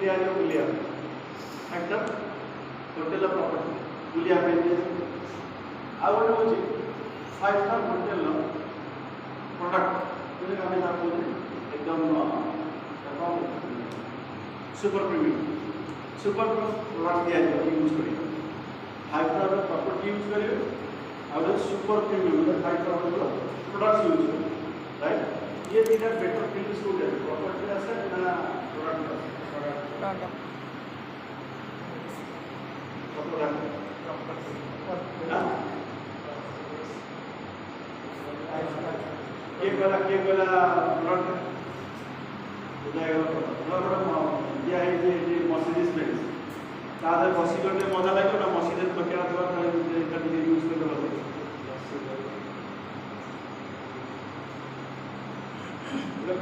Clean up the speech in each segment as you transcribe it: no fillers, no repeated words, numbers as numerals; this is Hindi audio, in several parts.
दिया जो बुलिया एकदम होटल प्रॉपर्टी बुलिया पे आ गोटे हूँ 5 स्टार होटेल प्रोडक्ट जो आम एकदम सुपर प्रोडक्ट दिया यूज कर 5 स्टार प्रॉपर्टी यूज करेंगे और सुपर प्रीमियम मतलब 5 स्टार होटल प्रोडक्ट्स यूज करेंगे राइट। ये तीन बेटर फील्ड को प्रॉपर्टी आसे ना प्रोडक्ट के गला प्रोडक्ट दिया है मर्सिडीज बेंज तादर बसी गटे मजा लगे ना मर्सिडीज तकिया देवा यूज कर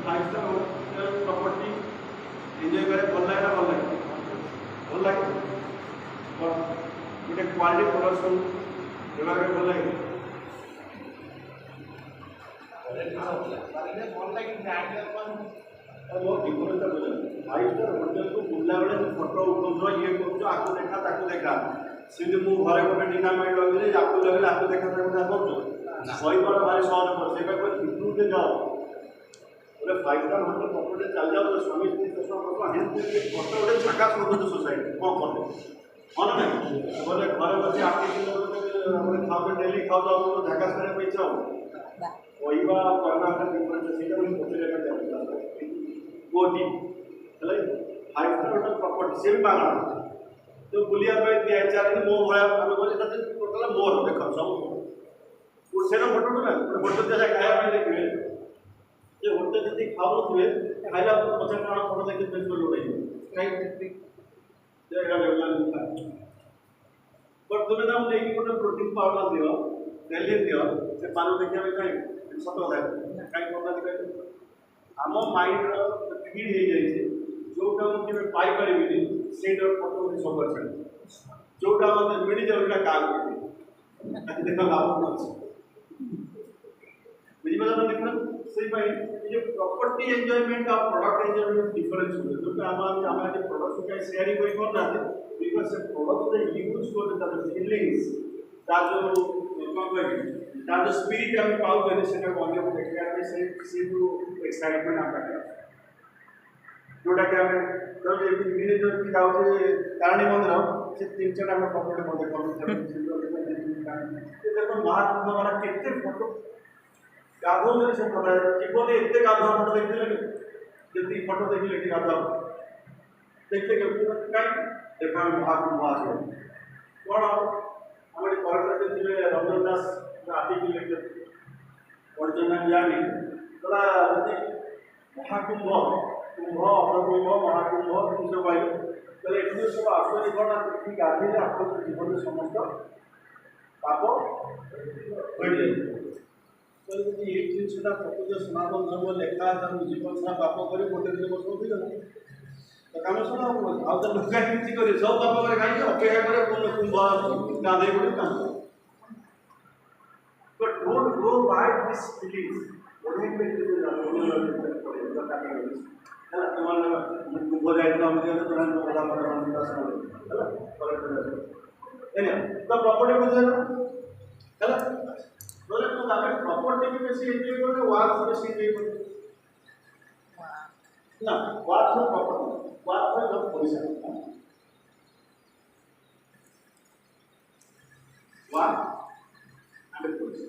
5 स्टार होटल प्रॉपर्टी एंजॉय करे भल लगे ना भल लगे गोटे क्वालिटी प्रोडक्ट व्यवहार भल लगे बहुत डिफरेंस बुझे 5 स्टार होटल को बुला बेले फोटो उठाऊ ये कर आपको देखा सीधे मु घरे गोटे डिनामाइट लगे आपको लगे आपको देखा कर सही बार भारी सहज से इम्प्रूव जाओ बोले 5 स्टार होटल प्रॉपर्टी चल जाओ स्वामी स्त्री फोटो गोटे झकास कर सोसाइटी कौन कर हाँ ना बोले घर बच्चे आपके खाओ डेली खाओ जाओ झकास करने इच्छा हो कहवा कहना डिफरेंस से गोटी 5 स्टार होटल प्रॉपर्टी से भी बागण तो बुलिया दिया चार मो भाया बोले टोटाल मोर देख सब सेन फोटो ना होटल जैसा खाया देखिए ये होटल जब खाऊ थे खाइला 50 टका फोटो देखिए बेंगलोर उड़ाई बट तुम्हें ना लेकिन गोटे प्रोटीन पाउडर दियो डेली दियो से पानी देखिए कहीं सत कथा कहीं पता दिखाई आम माइंड फीड हो जाए जोटा मुझे पाइपर से फोटो सब अच्छे जोटा मतलब मिल जाए काम देख लाभ बुझीपार देखना से प्रॉपर्टी एंजॉयमेंट और प्रोडक्ट एंजॉयमेंट डिफरेंस होते जो प्रोडक्ट कहीं शेयरिंग करना बिकज से प्रोडक्ट यूज करते फिलिंग्स तार जो तार जो स्पिरिट आम पाऊ से देखा एक्साइटमेंट आम जोटा कि आम जाऊे तारिणी मंदिर से 3-4 आम प्रॉपर्टी देखो महाकुंभ माना केते फोटो गाधो से केवल एत गाधुआ फोटो देखते जी फोटो देखिए कि गाधुआ देखते कहीं देखा महाकुंभ आस कौन आम कलेक्टर थे रंजन दास आर्टिकल लिखे पढ़े जानी गला महाकुंभ कुंभ अप्रकुंभ महाकुंभ सब पाइल तो ये सब आश्चर्य घटना गाधे आप जीवन समस्त पाप हो जाए तो ये जिनसा प्रकृत सनातन धर्म लेखा जीवन सारा पाप कर गोटे दिन बस तो कम शुण आउ तो लोक किसी कर सब पाप कर कहीं अपेक्षा करे कुंभ गाधे पड़े काम but don't go by this feelings कुंभ जाए तो प्रॉपर्टी बुझे प्रॉपर्टी भी बेसी एंजॉय करते वार्क बेसी एंजॉय करते ना वार्क प्रॉपर्टी वार्क जब पैसा वार्क एंड पैसा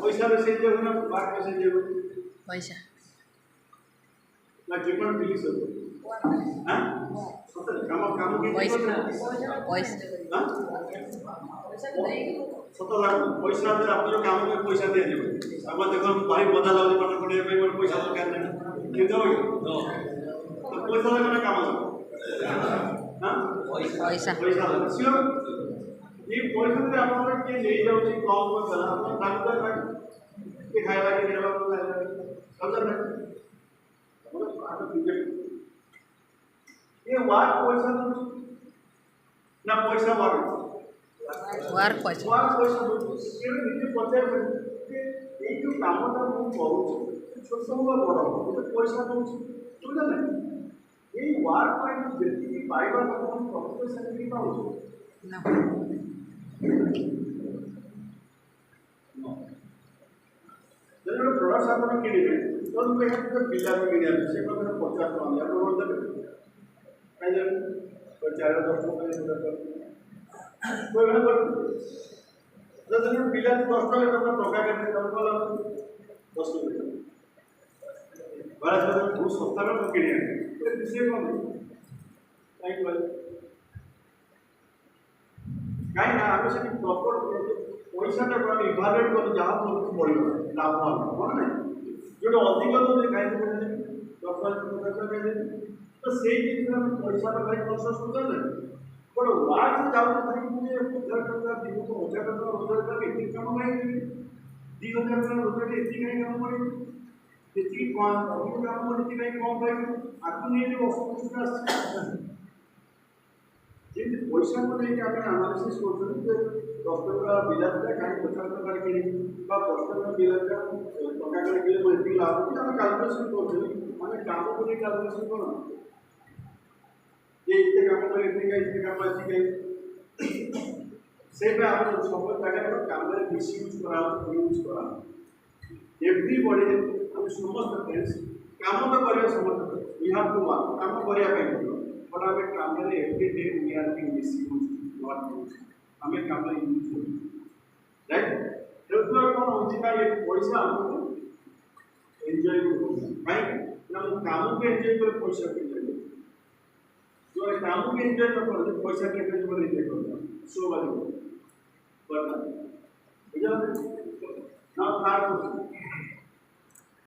पैसा बेसी एंजॉय करना वार्क बेसी एंजॉय करना पैसा ना डिफरेंट फीलिंग्स हो हां काम काम की पैसा हां सत लाख पैसा दे आप काम में पैसा दे दे अब देखो भारी मजा लागे पाठ पढ़े पे पैसा दरकार नहीं किंतु तो पैसा लगना काम हां पैसा पैसा सियो ये पैसा से आप के ले जाओ जी कॉल में बना दाम कर के खाएगा कि देवा को समझ में मतलब आप ये वार पैसा ना पैसा वार पैसा ये नीचे पचार ये जो कामटा मु करू छोट हो बड़ हो पैसा दूँ सुविधा ना यही वार्ड पॉइंट जी पाइबा प्रकृत से पाँच जब प्रोडक्ट आप किणवे तो पिला किणा से 50 टका रोड देवे कहीं 4-10 टका जब पिला 10 टका टका के 10 टका बड़ा बहुत सस्ता में किणे विषय कौन कहीं कहीं ना आम से प्रॉपर पैसा इभालुएट कर जहाँ पड़ो लाभ कौन ना जो अधिक दूर कहीं तो से पैसा भाई प्रोसेस होता है बट वार्ड से जाऊँ कहीं मुझे 1000 टका दिन को 1000 टका रोजगार करके इतनी कम कहीं 2000 टका रोजगार इतनी कहीं कम पड़े इतनी अधिक काम पड़े कहीं कम पाए आपको नहीं असुविधा जिन पैसा को लेकर आम एनालिसिस कर 10 टका बिलाटा कहीं 50 टका किणी 10 टका बिलाटा टका किणी मुझे लाभ होती आम कैलकुलेसन कर काम को लेकर कैलकुलेसन कर इतने काम पर इतने काम अच्छी गई से आप सब जगह काम मिसयूज करा यूज करा एवरीबॉडी हम समस्त फ्रेंड्स काम तो करिया समस्त वी हैव टू वर्क काम करिया but common every day we are being misuse not use common use right कौन होता ये पैसा हमको एंजॉय कहीं काम को एंजॉय कर पैसा जो काम को एंजॉय न कर पैसा के एंजॉय कर सो वाली बट now third question